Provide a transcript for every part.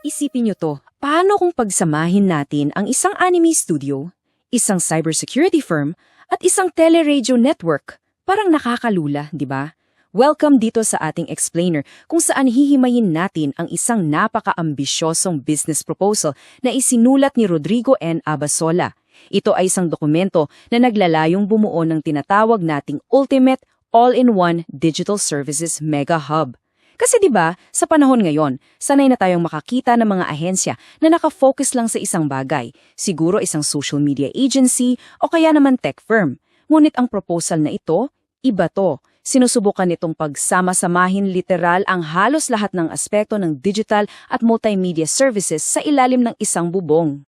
Isipin nyo to, paano kung pagsamahin natin ang isang anime studio, isang cybersecurity firm, at isang teleradio network? Parang nakakalula, di ba? Welcome dito sa ating explainer kung saan hihimayin natin ang isang napaka-ambisyosong business proposal na isinulat ni Rodrigo N. Abasola. Ito ay isang dokumento na naglalayong bumuo ng tinatawag nating Ultimate All-in-One Digital Services Mega Hub. Kasi 'di ba, sa panahon ngayon, sanay na tayong makakita ng mga ahensya na nakafocus lang sa isang bagay, siguro isang social media agency o kaya naman tech firm. Ngunit ang proposal na ito, iba to. Sinusubukan nitong pagsama-samahin literal ang halos lahat ng aspekto ng digital at multimedia services sa ilalim ng isang bubong.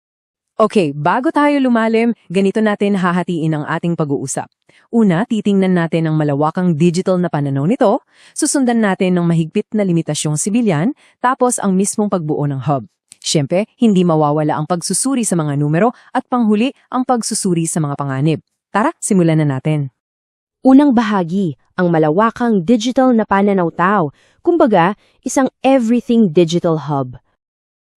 Okay, bago tayo lumalim, ganito natin hahatiin ang ating pag-uusap. Una, titingnan natin ang malawakang digital na pananaw nito, susundan natin ng mahigpit na limitasyong sibilyan, tapos ang mismong pagbuo ng hub. Siyempre, hindi mawawala ang pagsusuri sa mga numero at panghuli ang pagsusuri sa mga panganib. Tara, simulan na natin. Unang bahagi, ang malawakang digital na pananaw-tao, kumbaga, isang everything digital hub.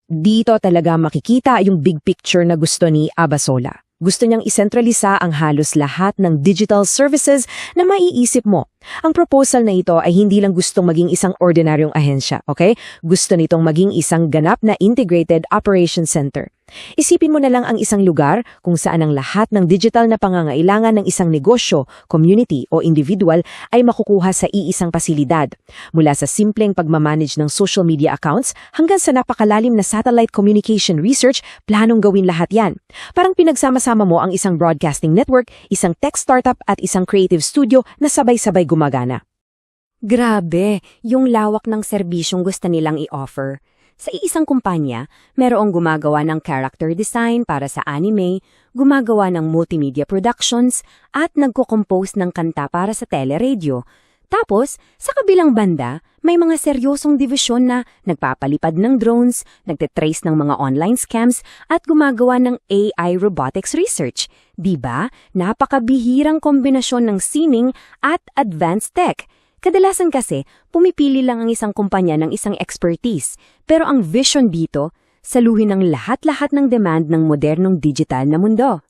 Dito talaga makikita yung big picture na gusto ni Abasola. Gusto niyang isentralisa ang halos lahat ng digital services na maiisip mo. Ang proposal na ito ay hindi lang gustong maging isang ordinaryong ahensya, okay? Gusto nitong maging isang ganap na integrated operation center. Isipin mo na lang ang isang lugar kung saan ang lahat ng digital na pangangailangan ng isang negosyo, community o individual ay makukuha sa iisang pasilidad. Mula sa simpleng pagmamanage ng social media accounts hanggang sa napakalalim na satellite communication research, planong gawin lahat yan. Parang pinagsama-sama mo ang isang broadcasting network, isang tech startup at isang creative studio na sabay-sabay gumagana. Grabe, yung lawak ng serbisyong gusto nilang i-offer. Sa iisang kumpanya, merong gumagawa ng character design para sa anime, gumagawa ng multimedia productions, at nagko-compose ng kanta para sa teleradio. Tapos, sa kabilang banda, may mga seryosong divisyon na nagpapalipad ng drones, nagtetrace ng mga online scams, at gumagawa ng AI robotics research. Diba? Napakabihirang kombinasyon ng sining at advanced tech. Kadalasan kasi, pumipili lang ang isang kumpanya ng isang expertise. Pero ang vision dito, saluhin ang lahat-lahat ng demand ng modernong digital na mundo.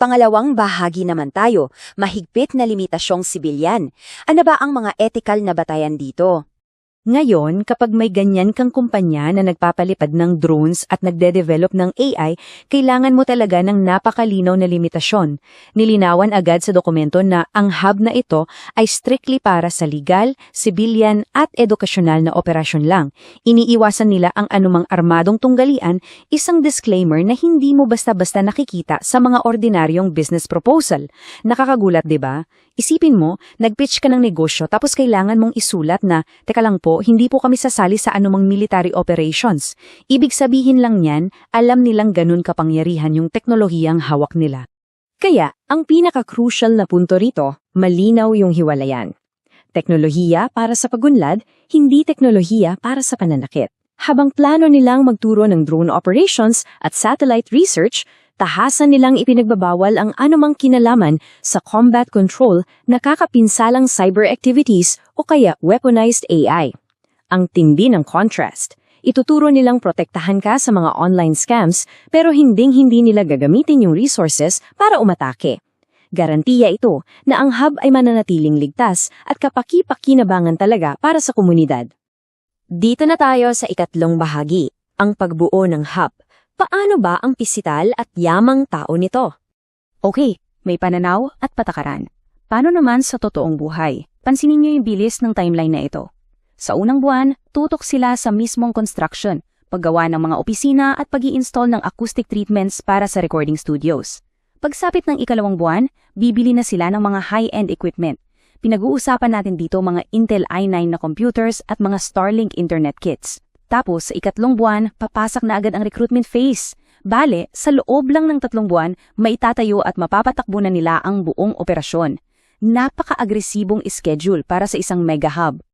Pangalawang bahagi naman tayo, mahigpit na limitasyong sibilyan. Ano ba ang mga ethical na batayan dito? Ngayon, kapag may ganyan kang kumpanya na nagpapalipad ng drones at nagde-develop ng AI, kailangan mo talaga ng napakalinaw na limitasyon. Nilinawan agad sa dokumento na ang hub na ito ay strictly para sa legal, civilian at edukasyonal na operasyon lang. Iniiwasan nila ang anumang armadong tunggalian, isang disclaimer na hindi mo basta-basta nakikita sa mga ordinaryong business proposal. Nakakagulat, 'di ba? Isipin mo, nag-pitch ka ng negosyo tapos kailangan mong isulat na, teka lang po, hindi po kami sasali sa anumang military operations. Ibig sabihin lang niyan, alam nilang ganun kapangyarihan yung teknolohiyang hawak nila. Kaya, ang pinaka-crucial na punto rito, malinaw yung hiwalayan. Teknolohiya para sa pagunlad, hindi teknolohiya para sa pananakit. Habang plano nilang magturo ng drone operations at satellite research, tahasan nilang ipinagbabawal ang anumang kinalaman sa combat control na kakapinsalang cyber activities o kaya weaponized AI. Ang tindi ng contrast. Ituturo nilang protektahan ka sa mga online scams pero hinding-hindi nila gagamitin yung resources para umatake. Garantiya ito na ang hub ay mananatiling ligtas at kapaki-pakinabangan talaga para sa komunidad. Dito na tayo sa ikatlong bahagi, ang pagbuo ng hub. Paano ba ang pisital at yamang tao nito? Okay, may pananaw at patakaran. Paano naman sa totoong buhay? Pansinin niyo yung bilis ng timeline na ito. Sa unang buwan, tutok sila sa mismong construction, paggawa ng mga opisina at pag-i-install ng acoustic treatments para sa recording studios. Pagsapit ng ikalawang buwan, bibili na sila ng mga high-end equipment. Pinag-uusapan natin dito mga Intel i9 na computers at mga Starlink internet kits. Tapos, sa ikatlong buwan, papasak na agad ang recruitment phase. Bale, sa loob lang ng 3 buwan, maitatayo at mapapatakbo na nila ang buong operasyon. Napaka-agresibong schedule para sa isang mega hub.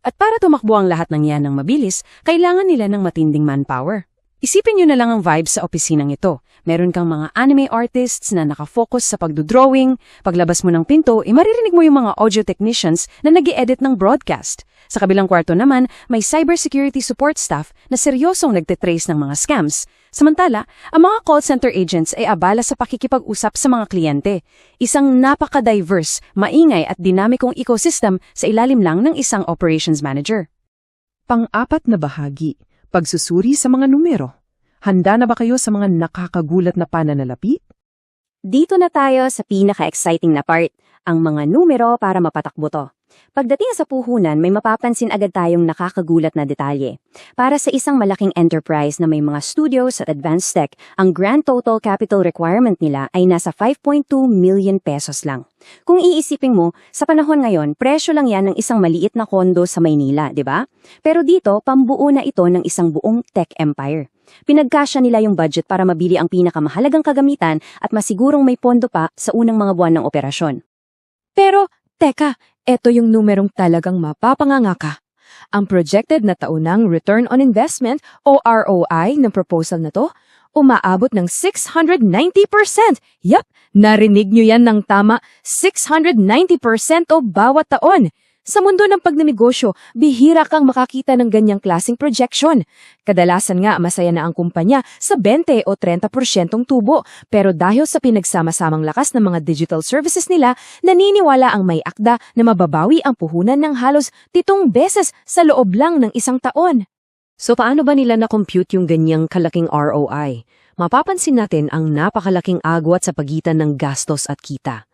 At para tumakbo ang lahat ng yan ng mabilis, kailangan nila ng matinding manpower. Isipin nyo na lang ang vibe sa opisinang ito. Meron kang mga anime artists na nakafocus sa pagdodrawing. Paglabas mo ng pinto, maririnig mo yung mga audio technicians na nag-i-edit ng broadcast. Sa kabilang kwarto naman, may cybersecurity support staff na seryosong nagtitrace ng mga scams. Samantala, ang mga call center agents ay abala sa pakikipag-usap sa mga kliyente. Isang napaka-diverse, maingay at dinamikong ecosystem sa ilalim lang ng isang operations manager. Pang-apat na bahagi, pagsusuri sa mga numero. Handa na ba kayo sa mga nakakagulat na pananalapi? Dito na tayo sa pinaka-exciting na part, ang mga numero para mapatakbo to. Pagdating sa puhunan, may mapapansin agad tayong nakakagulat na detalye. Para sa isang malaking enterprise na may mga studios at advanced tech, ang grand total capital requirement nila ay nasa 5.2 million pesos lang. Kung iisipin mo, sa panahon ngayon, presyo lang yan ng isang maliit na kondo sa Maynila, di ba? Pero dito, pambuo na ito ng isang buong tech empire. Pinagkasya nila yung budget para mabili ang pinakamahalagang kagamitan at masigurong may pondo pa sa unang mga buwan ng operasyon. Pero, teka, eto yung numerong talagang mapapanganga ka. Ang projected na taunang return on investment o ROI ng proposal na to, umaabot ng 690%. Yup, narinig nyo yan ng tama, 690% o bawat taon. Sa mundo ng pagnenegosyo, bihira kang makakita ng ganyang klaseng projection. Kadalasan nga masaya na ang kumpanya sa 20 o 30% tubo, pero dahil sa pinagsama-samang lakas ng mga digital services nila, naniniwala ang may akda na mababawi ang puhunan ng halos 7 beses sa loob lang ng isang taon. So paano ba nila na-compute yung ganyang kalaking ROI? Mapapansin natin ang napakalaking agwat sa pagitan ng gastos at kita.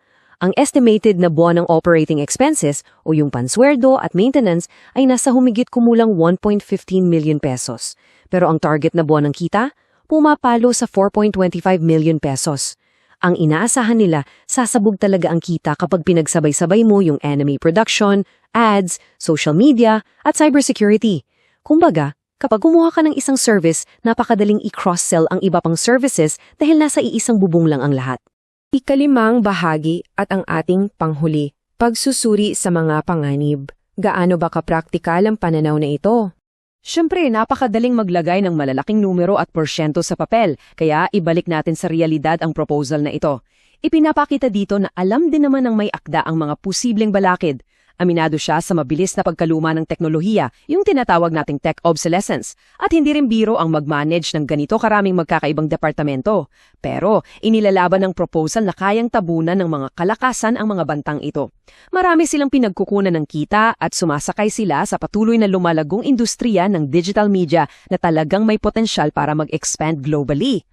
Ang estimated na buwan ng operating expenses o yung panswerdo at maintenance ay nasa humigit kumulang 1.15 million pesos. Pero ang target na buwan ng kita, pumapalo sa 4.25 million pesos. Ang inaasahan nila, sasabog talaga ang kita kapag pinagsabay-sabay mo yung anime production, ads, social media, at cybersecurity. Kumbaga, kapag kumuha ka ng isang service, napakadaling i-cross-sell ang iba pang services dahil nasa iisang bubong lang ang lahat. Ikalimang bahagi at ang ating panghuli, pagsusuri sa mga panganib. Gaano ba kapraktikal ang pananaw na ito? Siyempre, napakadaling maglagay ng malalaking numero at porsyento sa papel, kaya ibalik natin sa realidad ang proposal na ito. Ipinapakita dito na alam din naman ng may akda ang mga posibleng balakid. Aminado siya sa mabilis na pagkaluma ng teknolohiya, yung tinatawag nating tech obsolescence, at hindi rin biro ang mag-manage ng ganito karaming magkakaibang departamento. Pero inilalaban ng proposal na kayang tabunan ng mga kalakasan ang mga bantang ito. Marami silang pinagkukunan ng kita at sumasakay sila sa patuloy na lumalagong industriya ng digital media na talagang may potensyal para mag-expand globally.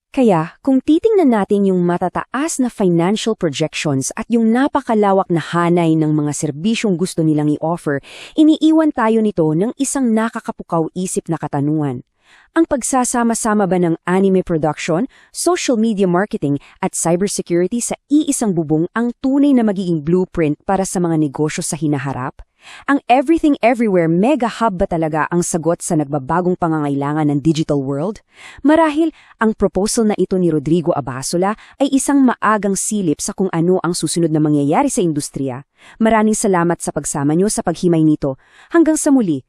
Kaya, kung titingnan natin yung matataas na financial projections at yung napakalawak na hanay ng mga serbisyong gusto nilang i-offer, iniiwan tayo nito ng isang nakakapukaw-isip na katanungan. Ang pagsasama-sama ba ng anime production, social media marketing at cybersecurity sa iisang bubong ang tunay na magiging blueprint para sa mga negosyo sa hinaharap? Ang everything everywhere mega hub ba talaga ang sagot sa nagbabagong pangangailangan ng digital world? Marahil, ang proposal na ito ni Rodrigo Abasola ay isang maagang silip sa kung ano ang susunod na mangyayari sa industriya. Maraming salamat sa pagsama nyo sa paghimay nito. Hanggang sa muli.